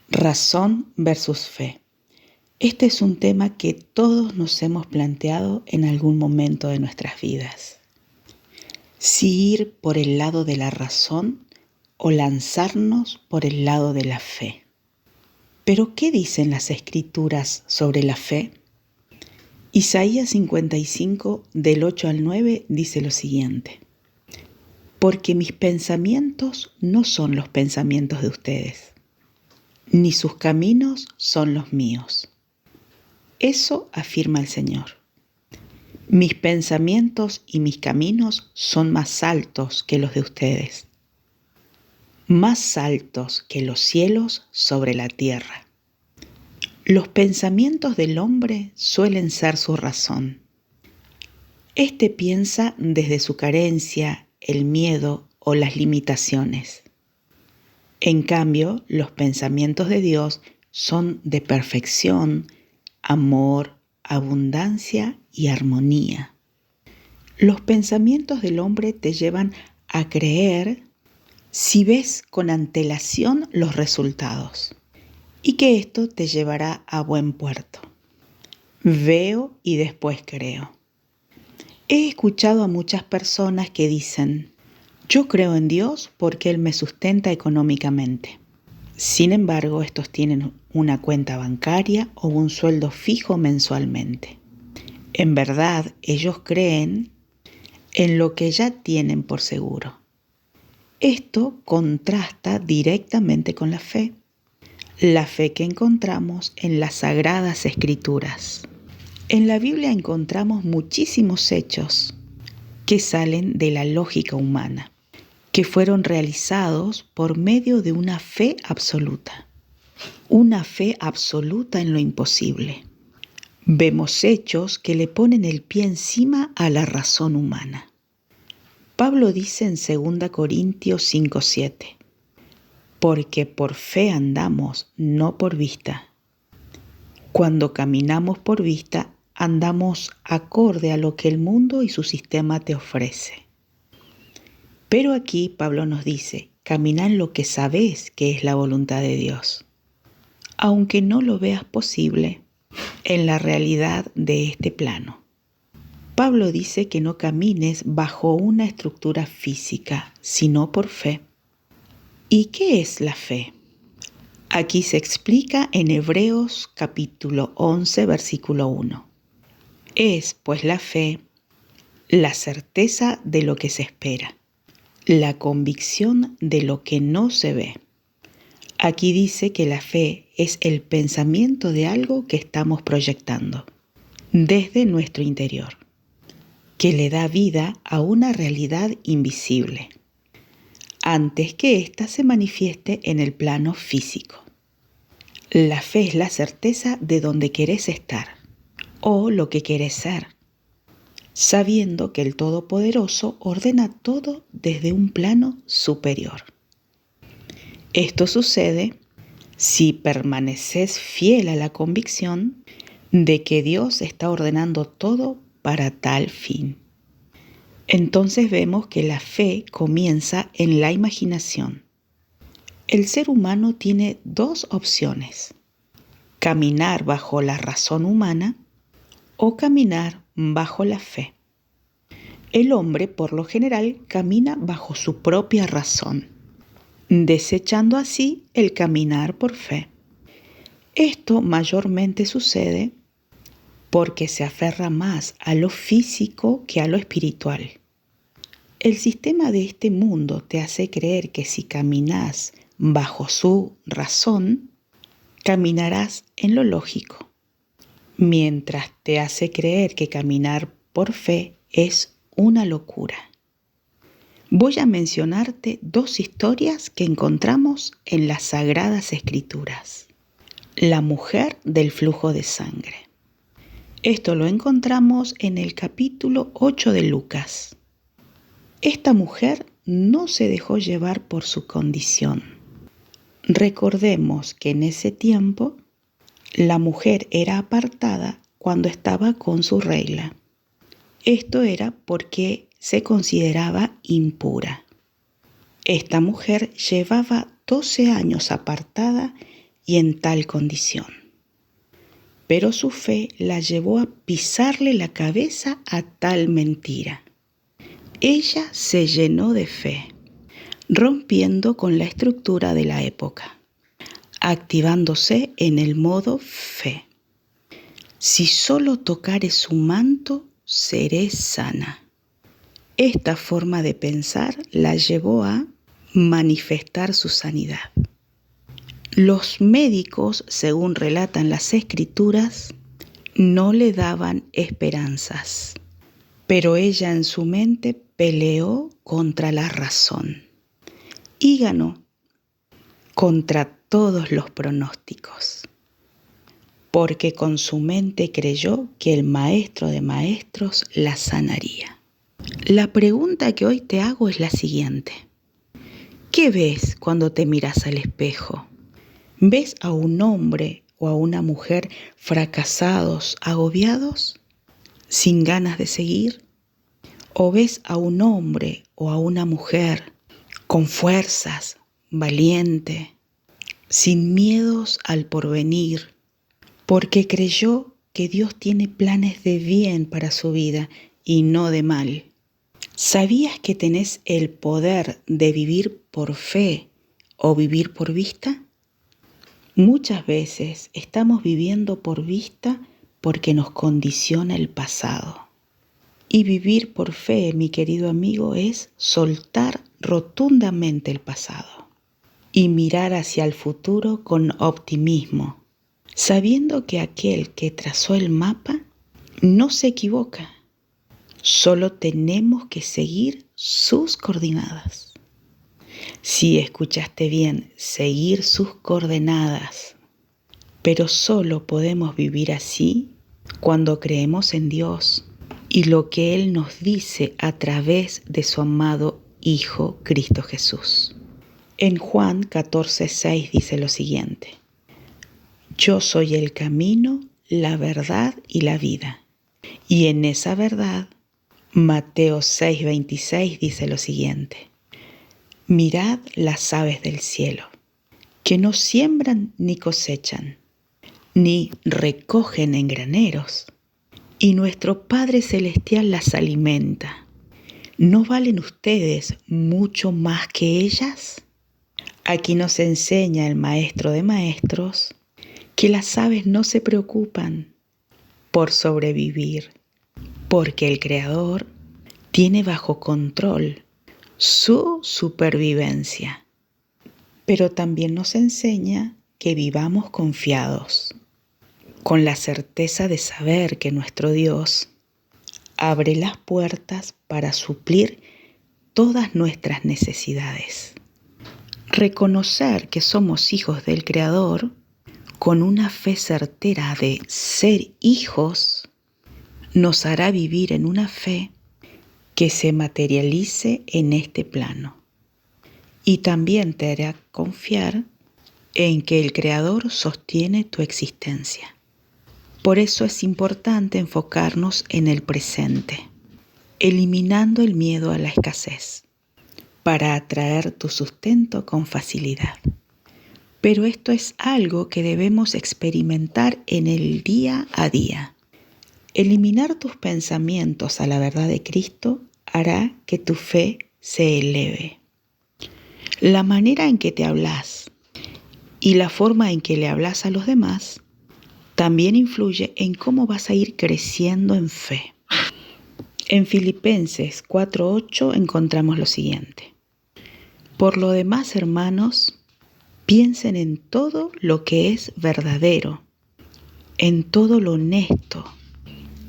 Razón versus fe. Este es un tema que todos nos hemos planteado en algún momento de nuestras vidas. Si ir por el lado de la razón o lanzarnos por el lado de la fe. ¿Pero qué dicen las Escrituras sobre la fe? Isaías 55, del 8 al 9, dice lo siguiente: Porque mis pensamientos no son los pensamientos de ustedes, ni sus caminos son los míos. Eso afirma el Señor. Mis pensamientos y mis caminos son más altos que los de ustedes, más altos que los cielos sobre la tierra. Los pensamientos del hombre suelen ser su razón. Este piensa desde su carencia, el miedo o las limitaciones. En cambio, los pensamientos de Dios son de perfección, amor, abundancia y armonía. Los pensamientos del hombre te llevan a creer si ves con antelación los resultados y que esto te llevará a buen puerto. Veo y después creo. He escuchado a muchas personas que dicen: yo creo en Dios porque Él me sustenta económicamente. Sin embargo, estos tienen una cuenta bancaria o un sueldo fijo mensualmente. En verdad, ellos creen en lo que ya tienen por seguro. Esto contrasta directamente con la fe que encontramos en las Sagradas Escrituras. En la Biblia encontramos muchísimos hechos que salen de la lógica humana, que fueron realizados por medio de una fe absoluta en lo imposible. Vemos hechos que le ponen el pie encima a la razón humana. Pablo dice en 2 Corintios 5:7, porque por fe andamos, no por vista. Cuando caminamos por vista, andamos acorde a lo que el mundo y su sistema te ofrece. Pero aquí Pablo nos dice: camina en lo que sabes que es la voluntad de Dios, aunque no lo veas posible en la realidad de este plano. Pablo dice que no camines bajo una estructura física, sino por fe. ¿Y qué es la fe? Aquí se explica en Hebreos capítulo 11, versículo 1. Es, pues, la fe, la certeza de lo que se espera, la convicción de lo que no se ve. Aquí dice que la fe es el pensamiento de algo que estamos proyectando desde nuestro interior, que le da vida a una realidad invisible, antes que ésta se manifieste en el plano físico. La fe es la certeza de dónde querés estar o lo que querés ser, sabiendo que el Todopoderoso ordena todo desde un plano superior. Esto sucede si permaneces fiel a la convicción de que Dios está ordenando todo para tal fin. Entonces vemos que la fe comienza en la imaginación. El ser humano tiene dos opciones: caminar bajo la razón humana o caminar bajo la fe. El hombre, por lo general, camina bajo su propia razón, desechando así el caminar por fe. Esto mayormente sucede porque se aferra más a lo físico que a lo espiritual. El sistema de este mundo te hace creer que si caminas bajo su razón, caminarás en lo lógico, mientras te hace creer que caminar por fe es una locura. Voy a mencionarte dos historias que encontramos en las Sagradas Escrituras. La mujer del flujo de sangre. Esto lo encontramos en el capítulo 8 de Lucas. Esta mujer no se dejó llevar por su condición. Recordemos que en ese tiempo la mujer era apartada cuando estaba con su regla. Esto era porque se consideraba impura. Esta mujer llevaba 12 años apartada y en tal condición. Pero su fe la llevó a pisarle la cabeza a tal mentira. Ella se llenó de fe, rompiendo con la estructura de la época, activándose en el modo fe. Si solo tocare su manto, seré sana. Esta forma de pensar la llevó a manifestar su sanidad. Los médicos, según relatan las Escrituras, no le daban esperanzas, pero ella en su mente peleó contra la razón y ganó contra todos los pronósticos, porque con su mente creyó que el Maestro de Maestros la sanaría. La pregunta que hoy te hago es la siguiente. ¿Qué ves cuando te miras al espejo? ¿Ves a un hombre o a una mujer fracasados, agobiados, sin ganas de seguir? ¿O ves a un hombre o a una mujer con fuerzas, valiente, sin miedos al porvenir, porque creyó que Dios tiene planes de bien para su vida y no de mal? ¿Sabías que tenés el poder de vivir por fe o vivir por vista? Muchas veces estamos viviendo por vista porque nos condiciona el pasado. Y vivir por fe, mi querido amigo, es soltar rotundamente el pasado y mirar hacia el futuro con optimismo, sabiendo que aquel que trazó el mapa no se equivoca. Solo tenemos que seguir sus coordenadas. Sí, escuchaste bien, seguir sus coordenadas. Pero solo podemos vivir así cuando creemos en Dios y lo que Él nos dice a través de su amado Hijo Cristo Jesús. En Juan 14:6 dice lo siguiente: Yo soy el camino, la verdad y la vida. Y en esa verdad, Mateo 6:26 dice lo siguiente: Mirad las aves del cielo, que no siembran ni cosechan, ni recogen en graneros, y nuestro Padre Celestial las alimenta. ¿No valen ustedes mucho más que ellas? Aquí nos enseña el Maestro de Maestros que las aves no se preocupan por sobrevivir, porque el Creador tiene bajo control su supervivencia. Pero también nos enseña que vivamos confiados, con la certeza de saber que nuestro Dios abre las puertas para suplir todas nuestras necesidades. Reconocer que somos hijos del Creador con una fe certera de ser hijos nos hará vivir en una fe que se materialice en este plano. Y también te hará confiar en que el Creador sostiene tu existencia. Por eso es importante enfocarnos en el presente, eliminando el miedo a la escasez, para atraer tu sustento con facilidad. Pero esto es algo que debemos experimentar en el día a día. Eliminar tus pensamientos a la verdad de Cristo hará que tu fe se eleve. La manera en que te hablas y la forma en que le hablas a los demás también influye en cómo vas a ir creciendo en fe. En Filipenses 4:8 encontramos lo siguiente: Por lo demás, hermanos, piensen en todo lo que es verdadero, en todo lo honesto,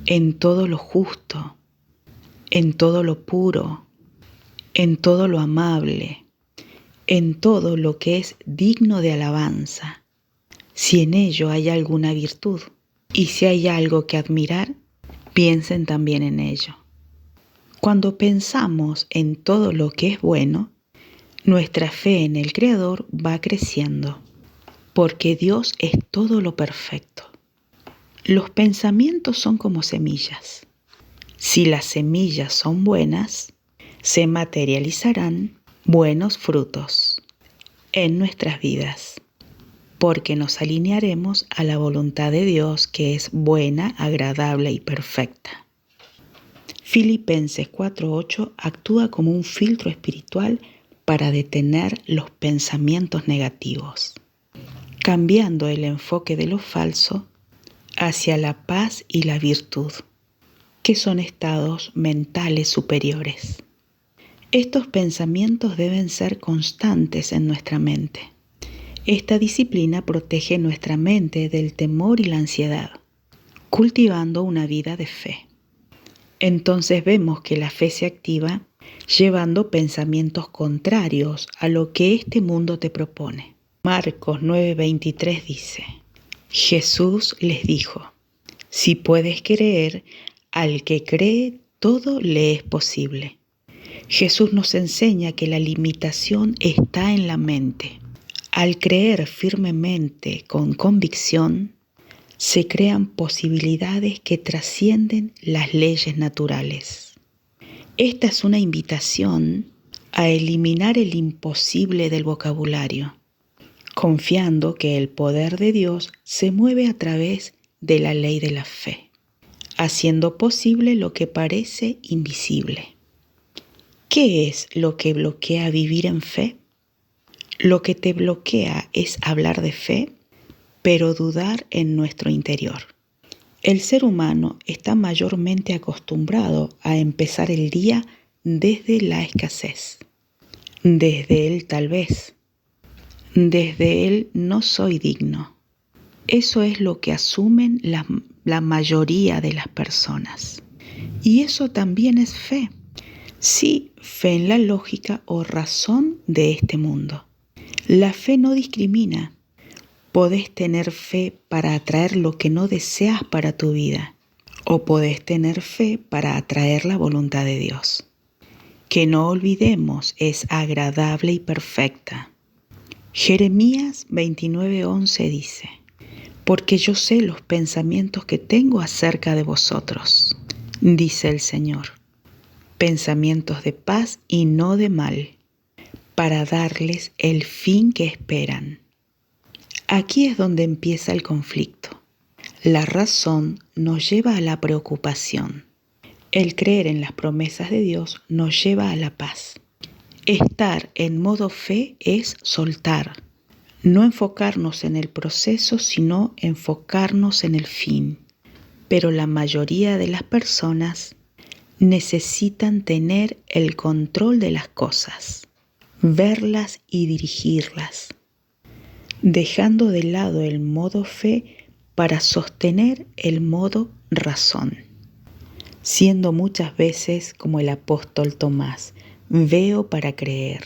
en todo lo justo, en todo lo puro, en todo lo amable, en todo lo que es digno de alabanza, si en ello hay alguna virtud, y si hay algo que admirar, piensen también en ello. Cuando pensamos en todo lo que es bueno, nuestra fe en el Creador va creciendo, porque Dios es todo lo perfecto. Los pensamientos son como semillas. Si las semillas son buenas, se materializarán buenos frutos en nuestras vidas. porque nos alinearemos a la voluntad de Dios, que es buena, agradable y perfecta. Filipenses 4:8 actúa como un filtro espiritual para detener los pensamientos negativos, cambiando el enfoque de lo falso hacia la paz y la virtud, que son estados mentales superiores. Estos pensamientos deben ser constantes en nuestra mente. Esta disciplina protege nuestra mente del temor y la ansiedad, cultivando una vida de fe. Entonces vemos que la fe se activa llevando pensamientos contrarios a lo que este mundo te propone. Marcos 9:23 dice: Jesús les dijo: si puedes creer, al que cree todo le es posible. Jesús nos enseña que la limitación está en la mente. Al creer firmemente con convicción, se crean posibilidades que trascienden las leyes naturales. Esta es una invitación a eliminar el imposible del vocabulario, confiando que el poder de Dios se mueve a través de la ley de la fe, haciendo posible lo que parece invisible. ¿Qué es lo que bloquea vivir en fe? Lo que te bloquea es hablar de fe, pero dudar en nuestro interior. El ser humano está mayormente acostumbrado a empezar el día desde la escasez. Desde el tal vez. Desde el no soy digno. Eso es lo que asumen la mayoría de las personas. Y eso también es fe. Sí, fe en la lógica o razón de este mundo. La fe no discrimina. Podés tener fe para atraer lo que no deseas para tu vida, o podés tener fe para atraer la voluntad de Dios, que no olvidemos es agradable y perfecta. Jeremías 29:11 dice: porque yo sé los pensamientos que tengo acerca de vosotros, dice el Señor, pensamientos de paz y no de mal, para darles el fin que esperan. Aquí es donde empieza el conflicto. La razón nos lleva a la preocupación. El creer en las promesas de Dios nos lleva a la paz. Estar en modo fe es soltar, no enfocarnos en el proceso, sino enfocarnos en el fin. Pero la mayoría de las personas necesitan tener el control de las cosas, verlas y dirigirlas, dejando de lado el modo fe para sostener el modo razón, siendo muchas veces como el apóstol Tomás, veo para creer.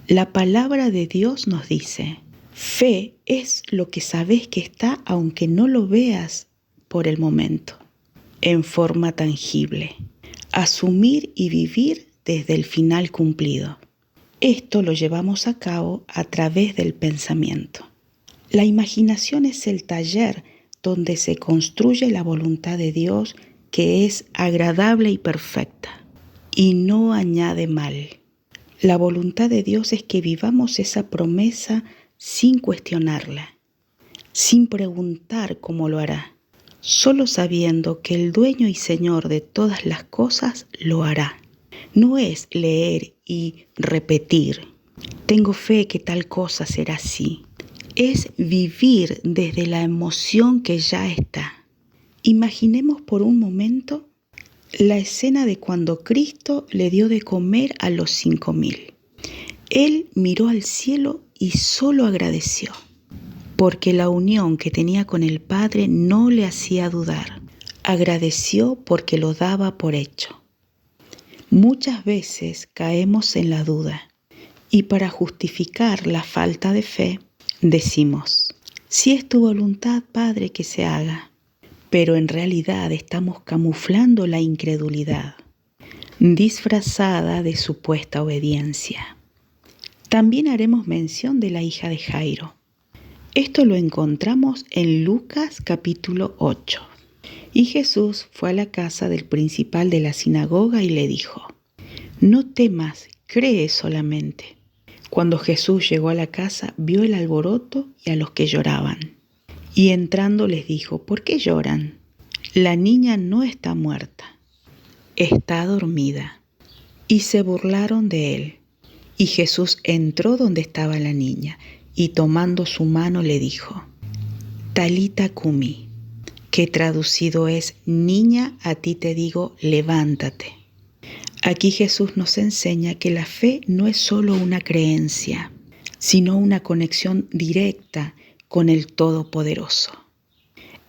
La palabra de Dios nos dice: fe es lo que sabes que está aunque no lo veas por el momento, en forma tangible, asumir y vivir desde el final cumplido. Esto lo llevamos a cabo a través del pensamiento. La imaginación es el taller donde se construye la voluntad de Dios, que es agradable y perfecta, y no añade mal. La voluntad de Dios es que vivamos esa promesa sin cuestionarla, sin preguntar cómo lo hará, solo sabiendo que el dueño y Señor de todas las cosas lo hará. No es leer y repetir: tengo fe que tal cosa será así. Es vivir desde la emoción que ya está. Imaginemos por un momento la escena de cuando Cristo le dio de comer a los 5.000. Él miró al cielo y solo agradeció, porque la unión que tenía con el Padre no le hacía dudar. Agradeció porque lo daba por hecho. Muchas veces caemos en la duda y para justificar la falta de fe decimos: si es tu voluntad, Padre, que se haga. Pero en realidad estamos camuflando la incredulidad, disfrazada de supuesta obediencia. También haremos mención de la hija de Jairo. Esto lo encontramos en Lucas capítulo 8. Y Jesús fue a la casa del principal de la sinagoga y le dijo: no temas, cree solamente. Cuando Jesús llegó a la casa, vio el alboroto y a los que lloraban. Y entrando les dijo: ¿por qué lloran? La niña no está muerta, está dormida. Y se burlaron de él. Y Jesús entró donde estaba la niña, y tomando su mano le dijo: Talita cumi, que traducido es: niña, a ti te digo, levántate. Aquí Jesús nos enseña que la fe no es solo una creencia, sino una conexión directa con el Todopoderoso.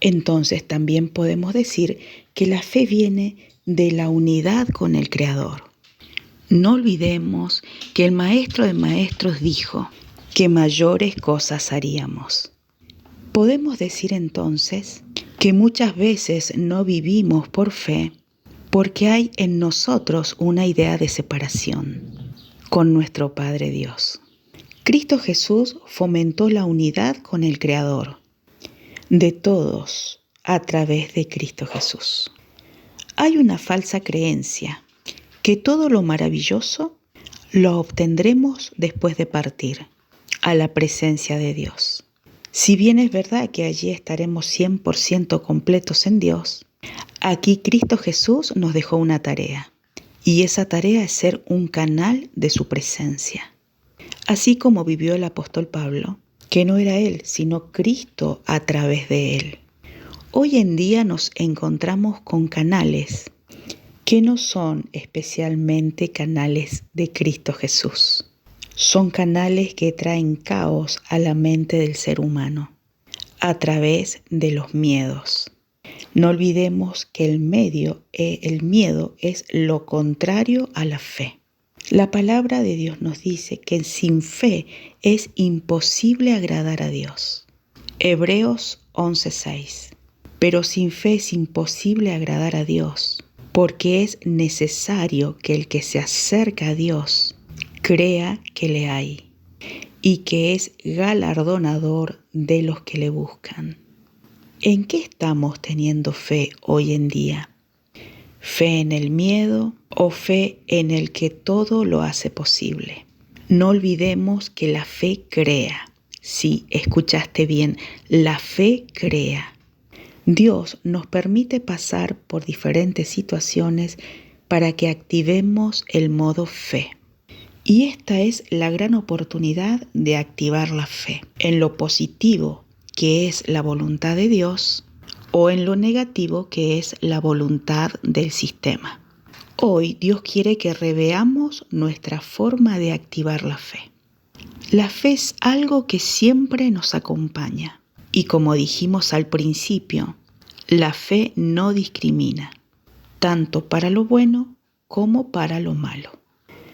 Entonces también podemos decir que la fe viene de la unidad con el Creador. No olvidemos que el Maestro de Maestros dijo que mayores cosas haríamos. Podemos decir entonces que muchas veces no vivimos por fe porque hay en nosotros una idea de separación con nuestro Padre Dios. Cristo Jesús fomentó la unidad con el Creador de todos a través de Cristo Jesús. Hay una falsa creencia que todo lo maravilloso lo obtendremos después de partir a la presencia de Dios. Si bien es verdad que allí estaremos 100% completos en Dios, aquí Cristo Jesús nos dejó una tarea, y esa tarea es ser un canal de su presencia. Así como vivió el apóstol Pablo, que no era él, sino Cristo a través de él. Hoy en día nos encontramos con canales que no son especialmente canales de Cristo Jesús. Son canales que traen caos a la mente del ser humano a través de los miedos. No olvidemos que el miedo es lo contrario a la fe. La palabra de Dios nos dice que sin fe es imposible agradar a Dios. Hebreos 11:6. Pero sin fe es imposible agradar a Dios, porque es necesario que el que se acerca a Dios crea que le hay y que es galardonador de los que le buscan. ¿En qué estamos teniendo fe hoy en día? ¿Fe en el miedo o fe en el que todo lo hace posible? No olvidemos que la fe crea. Sí, escuchaste bien, la fe crea. Dios nos permite pasar por diferentes situaciones para que activemos el modo fe. Y esta es la gran oportunidad de activar la fe en lo positivo, que es la voluntad de Dios, o en lo negativo, que es la voluntad del sistema. Hoy Dios quiere que reveamos nuestra forma de activar la fe. La fe es algo que siempre nos acompaña. Y como dijimos al principio, la fe no discrimina, tanto para lo bueno como para lo malo.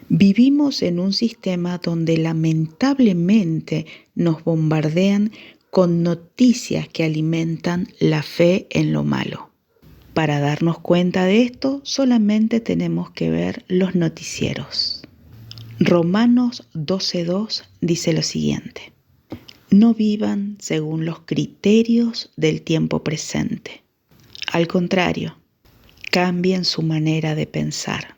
Vivimos en un sistema donde lamentablemente nos bombardean con noticias que alimentan la fe en lo malo. Para darnos cuenta de esto, solamente tenemos que ver los noticieros. Romanos 12:2 dice lo siguiente: no vivan según los criterios del tiempo presente. Al contrario, cambien su manera de pensar,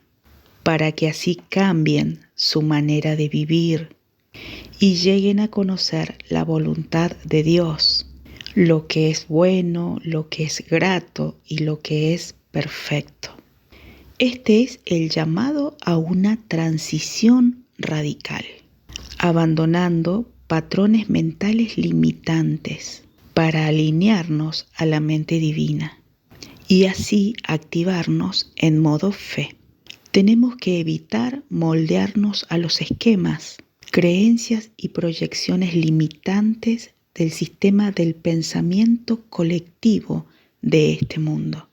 para que así cambien su manera de vivir y lleguen a conocer la voluntad de Dios, lo que es bueno, lo que es grato y lo que es perfecto. Este es el llamado a una transición radical, abandonando patrones mentales limitantes para alinearnos a la mente divina y así activarnos en modo fe. Tenemos que evitar moldearnos a los esquemas, creencias y proyecciones limitantes del sistema del pensamiento colectivo de este mundo,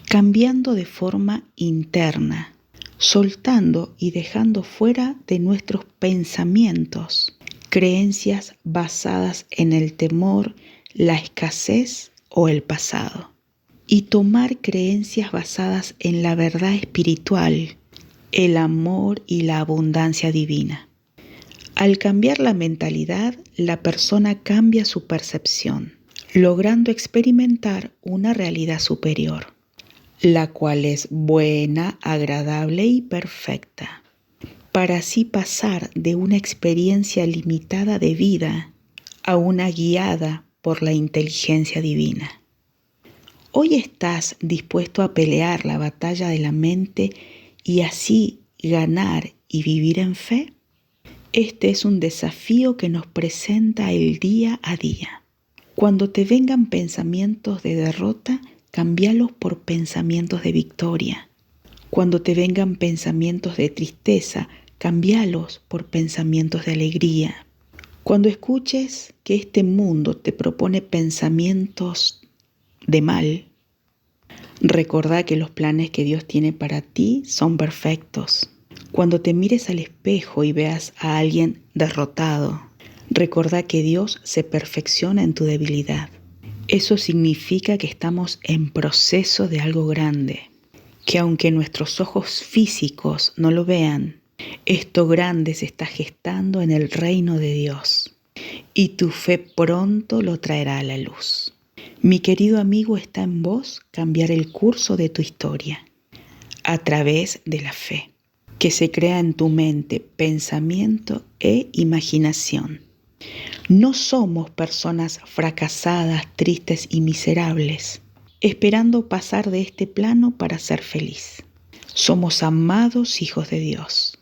cambiando de forma interna, soltando y dejando fuera de nuestros pensamientos creencias basadas en el temor, la escasez o el pasado, y tomar creencias basadas en la verdad espiritual, el amor y la abundancia divina. Al cambiar la mentalidad, la persona cambia su percepción, logrando experimentar una realidad superior, la cual es buena, agradable y perfecta. para así pasar de una experiencia limitada de vida a una guiada por la inteligencia divina. ¿Hoy estás dispuesto a pelear la batalla de la mente y así ganar y vivir en fe? Este es un desafío que nos presenta el día a día. Cuando te vengan pensamientos de derrota, cámbialos por pensamientos de victoria. Cuando te vengan pensamientos de tristeza, cámbialos por pensamientos de alegría. Cuando escuches que este mundo te propone pensamientos de mal, recordá que los planes que Dios tiene para ti son perfectos. Cuando te mires al espejo y veas a alguien derrotado, recordá que Dios se perfecciona en tu debilidad. Eso significa que estamos en proceso de algo grande, que aunque nuestros ojos físicos no lo vean, esto grande se está gestando en el reino de Dios y tu fe pronto lo traerá a la luz. Mi querido amigo, está en vos cambiar el curso de tu historia a través de la fe, que se crea en tu mente, pensamiento e imaginación. No somos personas fracasadas, tristes y miserables, esperando pasar de este plano para ser feliz. Somos amados hijos de Dios,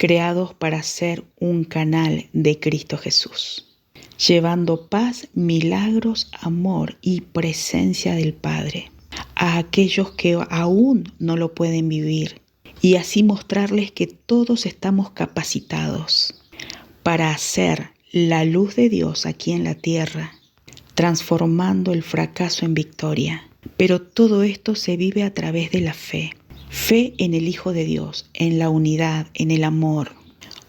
creados para ser un canal de Cristo Jesús, llevando paz, milagros, amor y presencia del Padre a aquellos que aún no lo pueden vivir, y así mostrarles que todos estamos capacitados para hacer la luz de Dios aquí en la tierra, transformando el fracaso en victoria. Pero todo esto se vive a través de la fe. Fe en el Hijo de Dios, en la unidad, en el amor.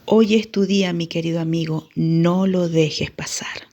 Hoy es tu día, mi querido amigo, no lo dejes pasar.